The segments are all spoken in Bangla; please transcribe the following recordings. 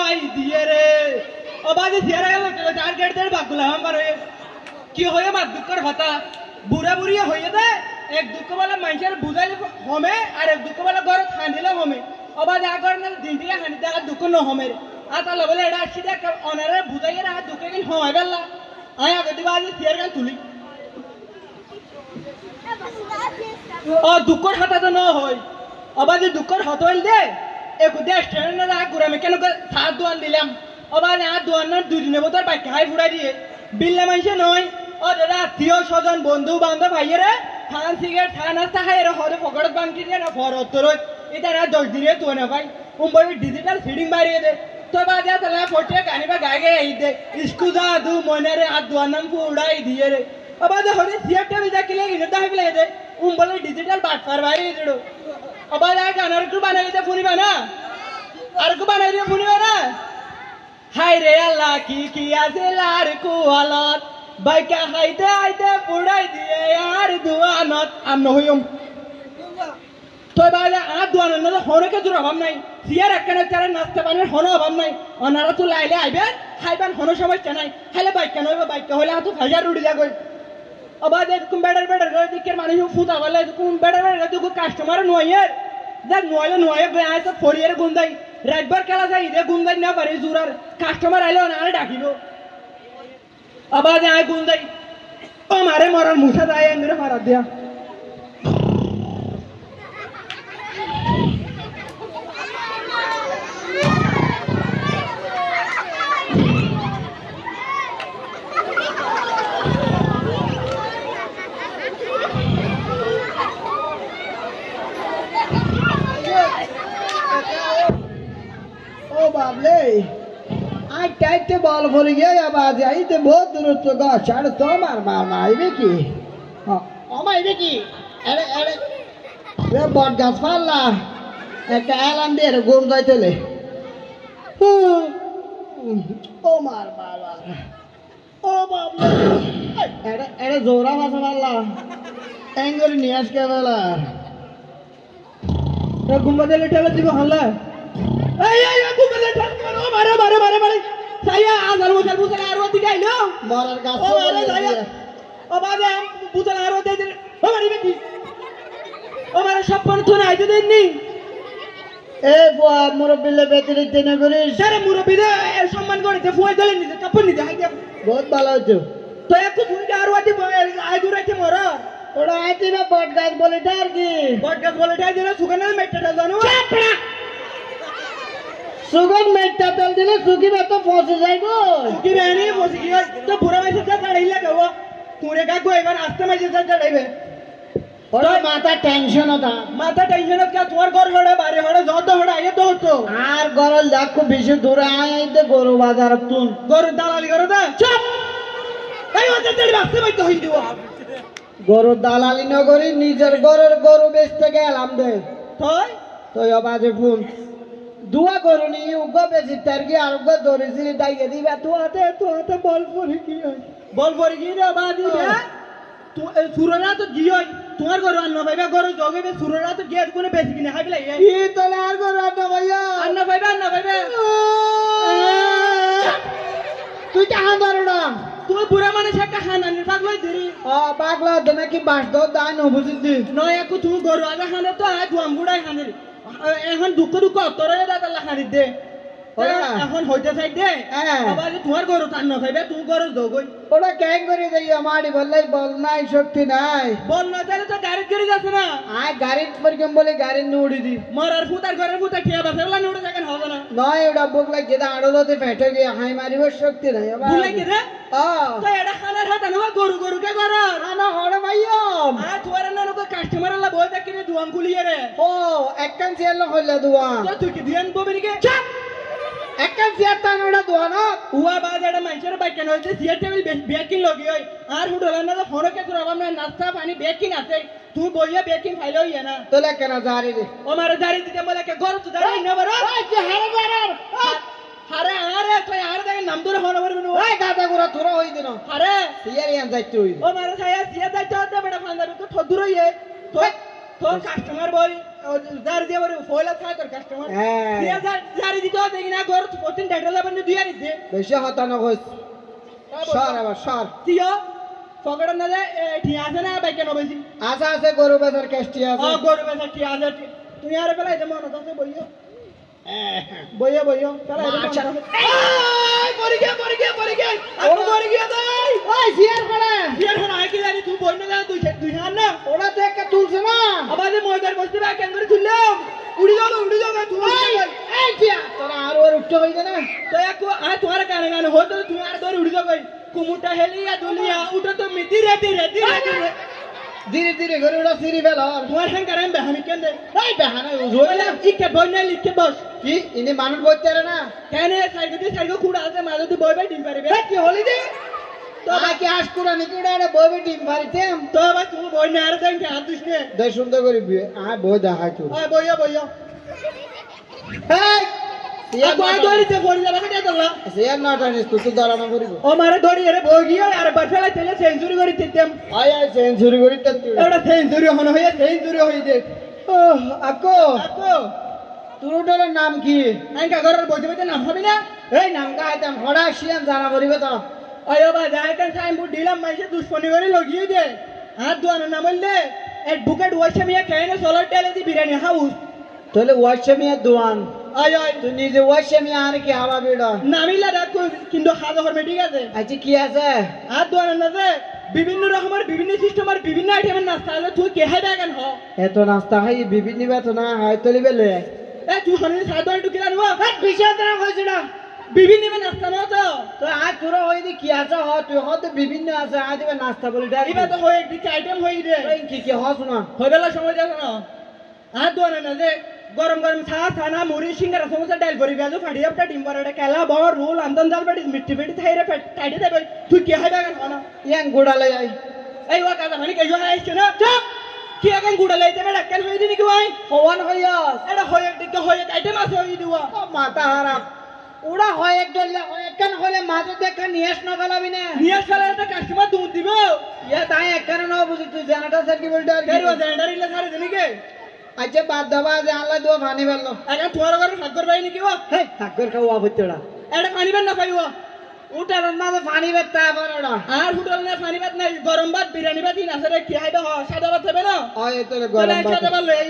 বুড়াই দিয়ে রে ও বাজে সিয়ারা গেল টার্গেট দের বাকুলা আমার কি হয়ে মার দুঃখের কথা বুড়া বুড়িয়ে হয়ে দে এক দুঃখ বলা মানুষের বুঝাইলে হমে আর এক দুঃখ বলা ঘরে খানিলে হমে ও বাজে আগর না দিন থেকে খানি দেখা দুঃখ ন হমে আতালে বলে এটা আসি দেখ অনারে বুঝাইয়ে রাখা দুঃখে কিন্তু হমাই বেলা আয় আগে দিবা আজ সিয়ার গান তুলি ও দুঃখর হাতা তো ন হয় আবার যে দুঃখর হত হইল দে একু দেশ ট্রেনে না ঘুরে আমি কেন সাত দোয়ান দিলাম আবার আর দোয়ান না দুই দিনের বোতল বাইক হাই ফুড়াই দিয়ে বিল্লা মানুষে নয় ও দাদা আত্মীয় স্বজন বন্ধু বান্ধব ভাইয়েরে থান সিগারেট থান নাস্তা খাই এর হরে পকেট বাংকি দিয়ে না ফরত রোজ এটা না 10 দিনে তো না ভাই উম্বই ডিজিটাল ফিডিং বাড়িয়ে দে তো বাজে তালা ফটে গানি বা গায়ে গায়ে দে স্কুজা দু মনেরে আর দোয়ান নাম ফুড়াই দিয়ে রে আবার যে হরে সিয়ারটা বিজা কিলে ইনে দাহি বিলে দে উম্বলে ডিজিটাল বাট পার বাড়িয়ে দিড়ো আবার আর গানার একটু বানাই দিতে ফুনিবা না আর একটু বানাই দিয়ে ফুনিবা না হাই রে আল্লাহ কি আছে লার কুয়ালত বাইকা হাইতে হাইতে পুড়াই দিয়ে আর দুয়ানত আম নহইম তো বাইরে আর দুয়ানত না হনকে দূর অভাব নাই সিয়ার একখানে চারে নাচতে পানের হন অভাব নাই অনারা তো লাইলে আইবেন খাইবেন হন সমস্যা নাই খাইলে বাইকা নইবে বাইকা হইলে হাতু হাজার রুটি যাগই আবার এরকম বেড়ার করে দিকের মানুষ ফুটা বলে এরকম বেড়ার দেখো কাস্টমার নয়ের দেখ নইলে নয়ে আয় তো ফরিয়ের গুন্দাই রাতবার খেলা যায় রে গুন্দাই না পারে জুরার কাস্টমার আইলে না ডাকিব আবার আয় গুন্দাই ও মারে মরার মুঠা যায় এঙ্গরে মারা দিয়া बाबले आज टाइट बॉल भूल गया आवाज आई तो बहुत दूर तो गा छाड़ तो मार मार आईबे की हां ओम आईबे की अरे अरे वे बॉट गाछ फालला एक एलान दे रे घूम जाइतेले ओ मार मार ओ बाबले अरे अरे जोरा भाषा फालला एंगल नियास के वाला रे गुंबदेले ठेला दिबो हल्ला এই গুগলে ঠাক করো মারে মারে মারে মারে সাইয়া আজাল মুসাল মুসাল আরো দিগাইলো মারার গাছ ও মারে সাইয়া ও বাবা মুসাল আরো দেই দে ও মারি বেটি ও মারে সপন থনে আইতে দেননি এ বুয়া মুরব্বিলে বেতরে তেনে করে সারে মুরব্বিরে সম্মান করে ফুয়াই দিলে নিতে কাপড় নিতে হাইতে বহুত ভালো হতো তো একটু তুমি আরো আইতে আই দূরাইতে মরা ওরা আইতে না বট গাছ বলে তার কি বট গাছ বলে তাই দিলে সুগানে মেটটা জানো চাপড়া সুগন মেটটা তেল দিলে সুগি মে তো ফসে যাইবো সুগি বেনি ফসে গিয়ে তো বুড়া মাইছে তা ছাড়াইলা গাও তুরে গা গোইবার আস্তে মাইছে তা ছাড়াইবে ওরা মাথা টেনশন হতা মাথা টেনশন কা তোমার ঘর হড়ে বাড়ি হড়ে যত হড়ে আইয়ে তো হতো আর গরল দেখো বেশি দূরে আইতে গরু বাজার তুন গরু দালালি করো দা চুপ এই ওতে তেল রাস্তে মাইতে হই দিও গরু দালালি ন করি নিজের ঘরের গরু বেচতে গেলাম দে তুই তুই আবাজে ফোন দুয়া করুনি উগো বেশি তারকি আর উগো ধরেছি ডাইকে দিবা তো হাতে বল পড়ে কি হয় বল পড়ে কি রে বাদি রে তু সুররা তো গিয়ে তোমার ঘর আন্ন ভাইবা ঘর জগে বে সুররা তো গেট কোনে বেশি কিনে হাইলা কি তোলে আর ঘর আন্ন ভাইয়া আন্ন ভাইবা তুই কাহা ধরনা তুই বুড়া মানুষ একটা হানানি পাগলাই দিরি পাগলা দেনা কি বাস দো দাই ন বুঝিদি নয় একু তুমি ঘর আগে হানে তো আজ দুয়াম বুড়াই হানে এখন দুঃখ তোরে দাদা হানি দে এখন হইতে চাই দে আবার তোমার ঘর টান না খাইবে তুমি ঘর দগই ওরা ক্যাং করে দেই আমারি বললাই বল নাই শক্তি নাই বল না তাহলে তো গাড়ি গড়ি যাচ্ছে না আয় গাড়ি পরকম বলে গাড়ি নুড়ি দি মরার ফুটার ঘরের ফুটা ঠিয়া বাসেলা নুড়ে যাকেন হবে না নয় ওটা বুক লাগে যেটা আড়লতে ফেটে গিয়ে হাই মারিব শক্তি নাই আবার বুলাই কি রে তো এটা খানার হাত আনো গরু কে ঘর না হড়ে ভাইয়ম আর তোর না লোক কাস্টমার আলা বই দেখি রে দুয়াম গুলিয়ে রে ও একখান চেয়ার হইলা দুয়া তো তুই কি দিয়ান ববে নিকে চাপ একখান চেয়ার টান ওটা দুয়া না উয়া বাদ এটা মাইছের বাইক কেন হইছে চেয়ার টেবিল বেকিং লগি হই আর হুডলা না হরকে তোর আবার নাস্তা পানি বেকিং আছে তুই বইয়া বেকিং ফাইল হইয়া না তোলা কেন জারি রে ও মারে জারি দিতে বলে কে ঘর তো জারি না বড় ওই যে হারে জারার আরে আরে তুই আর দেখে নাম ধরে হন বলবি না ওই গাদা গুরা তোরা হই দিন আরে সিয়ার ইয়ান যাইতে হই ও মারে ছায়া সিয়া যাইতে হতে বড় ফান্দাবি তো থদুর হইয়ে তো তো কাস্টমার বই যার দিয়ে বলে ফয়লা থাকে তোর কাস্টমার হ্যাঁ। দিয়া যারি দিতে দেখি না ঘর প্রতিদিন ডেটা লাবন দিয়ে দিতে বেশি হতানো কইস সর আবার সর তিও পকেট না দে ঠিক আছে না বাইকে নবেছি আছে গরু বেচার কেষ্টি আছে গরু বেচা ঠিক আছে তুমি আর বেলা এটা মনে আছে বইও বইও চলো আচ্ছা। এই পড়ে গিয়া আর পড়ে গিয়া দই ওই সিয়ার পড়ে বিয়ার হন আই কি জানি তুই বই না তুই হান না ওরা তো একটা তুলছে না আবার যে ময়দার বসতে বা কেন করে তুললাম উড়ি যাও তুই এই টিয়া তোরা আর ওর উঠতে হইছে না তো এক আ তোমার কানে কানে হতো তুমি আর ধরে উড়ি যাও কুমুটা হেলিয়া দুলিয়া উঠো তো মিতি রেতি ধীরে ধীরে করে ওরা সিঁড়ি ফেল তোমার হ্যাঁ কারণ বেহামি কেন দে এই বেহানা উজোইলা ইকে বই না লিখে বস কি ইনি মানুষ বইতে রে না কেন সাইকেল খুঁড়া আছে মাঝে তুই বই ডিম পারিবে কি হলি দে তো বাকি আস কুরা নাকি ওরা বইবে ডিম পারিতেম তো আবার তুমি বই না আর দেন হাত দিস নে দেখ সুন্দর করে বিয়ে বই দেখা তো বইয়া এই বই ধরিতে পড়ি যাবে কেটে তোলা সিয়ার না টানিস তুই দাঁড়ানো করিব ও মারে ধরি আরে বই গিয়ে আর বাছালা তেলে সেঞ্চুরি করে দিতেম আয় সেঞ্চুরি করিতে তুই এটা সেঞ্চুরি হই দে আকো তোর ডলের নাম কি আইকা ঘরের বইতে নাম হবে না এই নাম গাইতাম হড়া শিয়ান জানা করিবে তো আয়ো বা যায় কেন সাইনবোর্ড দিলাম মাইসে দুশ্মনী করে লগিয়ে দে হাত দোয়ানো না বললে এক বুকেট ওয়াইসা মিয়া খেয়ে না সোলার টেলে দি বিরিয়ানি হাউস তাহলে ওয়াশমিয়া দোয়ান আয় তুই নিজে ওয়াশমিয়া আর কি হাওয়া বিড়া নামিলা ডাকো কিন্তু হাজার হবে ঠিক আছে আচ্ছা কি আছে হাত দোয়ানো না যে বিভিন্ন রকমের বিভিন্ন সিস্টেমের বিভিন্ন আইটেমের নাস্তা আছে তুই কে হাই দেখান হ এত নাস্তা খাই বিভিন্ন বেত না হয় তলিবে লে তুই হনি সাত দোয়ান টুকি জানবো বিশাল না হয়েছে না বিভিন্ন নাস্তা না তো তো আজ তোরা হই দি কি আছে হ তুই হ তো বিভিন্ন আছে আজ এবার নাস্তা বলি ডাক এবার তো হয়ে একটি আইটেম হয়ে রে কি হ শোনা হবেলা সময় যাবে না হাত দোয়ানো না যে গরম চা ছানা মুড়ি সিঙ্গারা সমোসা ডাল ভরি গাজু ফাটি আপটা ডিম বড়টা কেলা বড় রোল আন্দন জাল বাটি মিষ্টি পেটি থাইরে টাইটে দেবে তুই কি হাই বাগান হনা ইয়াং গুড়ালে যাই এই ওয়া কাজা মানে কেজো আইছে না চুপ কি এখন গুড়া লাইতে বেড়া কেন হই দিনি কি ভাই হওয়ান হইয়াস এটা হয়ে দিকে হয়ে আইটেম আছে হই দিওয়া ও মাথা হারাম ওরা হয় এক ডল হয় কেন হলে মাঝে দেখা নিয়াস না গলাবি না নিয়া সালা একটা কাস্টমার দুধ দিব ইয়া তাই একখানে না বুঝি তুই জানাটা সাকি বলতে আর কেরো জেন্ডার ইলা সারে দিনি কে আচ্ছা বাদ দাবা যে আল্লাহ দোয়া পানি ফেললো এখন তোমার ঘরে সাগর ভাই নাকি ওয়া হে ঠাকুর খাওয়া বইতেড়া এটা পানি বেন না পাইওয়া উঠার না তো পানি বেতা বড়ড়া আর হোটেল না পানি ভাত নাই গরম ভাত বিরিয়ানি ভাত ইন আছে রে কি হাইবা হ সাদা ভাত হবে না ওই তো গরম ভাত সাদা ভাত লই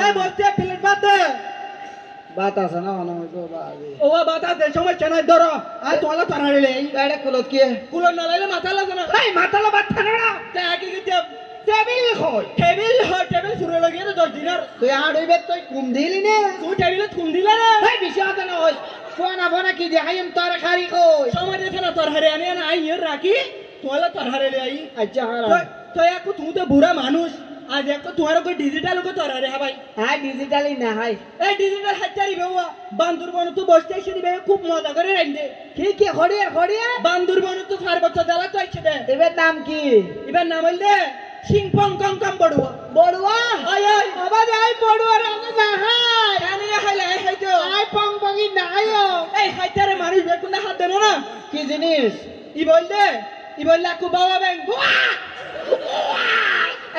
এই বসতে প্লেট ভাত দে ভাত আছে না মনে হয় তো বাজি ও বাতা দে সমস্যা নাই ধরো আর তোলা তারাড়ি লই এটা কুলত কি কুলো না লাইলে মাথা লাগে না এই মাথালা ভাত খানা তে কি কি টেবিল কই টেবিল সুরে লাগিয়ে 10 দিনের তুই আর হইবে তুই কুম দিলি নে তুই টেবিলে থুম দিলা রে এই বিষয় আছে না হই ফোনা ফোনা কি দেখাইম তোর খারি কই সময় দেখে না তোর হারে আনি না আই ইয়ে রাখি তোলা তোর হারে লই আচ্ছা হারা তো এক তুই তো বুড়া মানুষ আজ এক তোমার কই ডিজিটাল কো তোর হারে হ্যাঁ ভাই হ্যাঁ ডিজিটালি না হাই এই ডিজিটাল হাজারি বেওয়া বান্দরবন তো বসতে এসে দিবে খুব মজা করে রাইন্দে কি হড়িয়া বান্দরবন তো 4 বছর জ্বালা তো আইছে দে এবার নাম কি এবার নাম হইলে সিংপং কম বড়ুয়া বড়ুয়া আয় আয় আবার আই বড়ুয়া রাতে না হাই কানে হাইলে হাইতো আই পংপংই না আইও এই হাইতারে মানুষ বেকুনা হাত দেন না কি জিনিস ই বললে আকু বাবা ব্যাং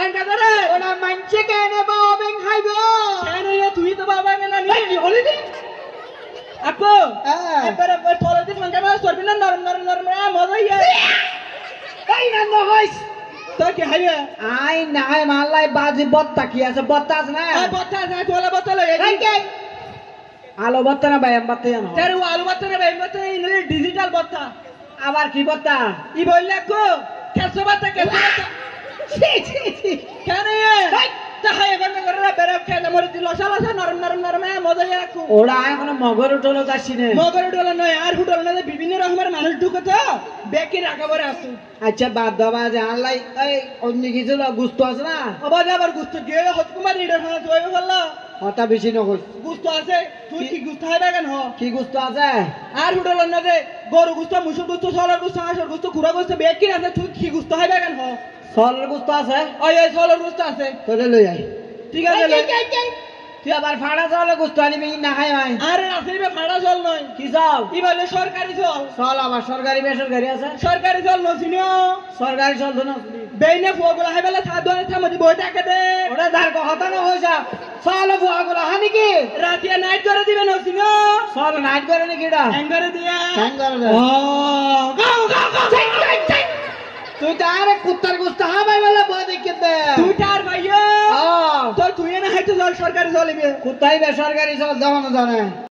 এনকাদারে ওনা মানছে কেনে বাবা বেং খাইবো কেন তুই তো বাবা ব্যাং না এই কি হলি দি আকু হ্যাঁ এবারে তোলতে ফাঙ্কা না সরবি না নরম মজা ইয়া এই না হইস তো কি হাইয়া আই নাই মালাই বাজি বত্তা কি আছে বত্তা আছে না এই বত্তা যা তোলা বত্তা লই এই কে আলো বত্তা না বাইম বত্তা জানো তেরে আলু বত্তা না বেম বত্তা ইনলে ডিজিটাল বত্তা আবার কি বত্তা ই বললে আকু কেসো বত্তা ছি কেন তা হাই গন্না করে বেরব খেলে মরে দিল লসা নরম মজা ইয়া আকু ওরা এখন মগর উঠলো যাচ্ছি না মগর ডলা নয় আর হুটল না বিভিন্ন রকমের মানুষ ঢুকে তো বেকি রাখাবারে আসু আচ্ছা বাদ দাবা যে আনলাই এই অন্য কিছু গুস্ত আছে না আবার আবার গুস্ত দিয়ে হতকুমার লিডার হনা তুই বললা হতা বেশি নকই গুস্ত আছে তুই কি গুস্ত হাইবা কেন হ কি গুস্ত আছে আর হুটল না যে গরু গুস্ত মুসুর গুস্ত সলার গুস্ত হাঁসের গুস্ত কুড়া গুস্ত বেকি আছে তুই কি গুস্ত হাইবা কেন হ সলের গুস্ত আছে ওই সলার গুস্ত আছে তোলে লই আই ঠিক আছে তুই আবার ফাড়া চলে গুস্ত আনিবি না খাই ভাই আরে রাতের বে ভাড়া চল নয় কি চল ই বলে সরকারি চল চল আবার সরকারি বেসরকারি আছে সরকারি চল নছিনিও সরকারি চল তো না বেইনে ফুয়াগুলা হাই বেলা থা দোয়ানে থামতি বই টাকা দে ওটা ধার কথা না হইছা চল বুয়াগুলো হানি কি রাতিয়া নাইট করে দিবে নছিনিও চল নাইট করে নাকি এটা এঙ্গরে দিয়া হ্যাং করে দে ও গাও গাও গাও চাই চাই চাই তুই তো আরে কুত্তার গুস্ত হাবাই বলে বই দেখে দে তুই তার ভাইয়া ও তোর তুই না হাইতে চল সরকারি চলিবে কুত্তাই বেসরকারি চল যাওয়ানো জানে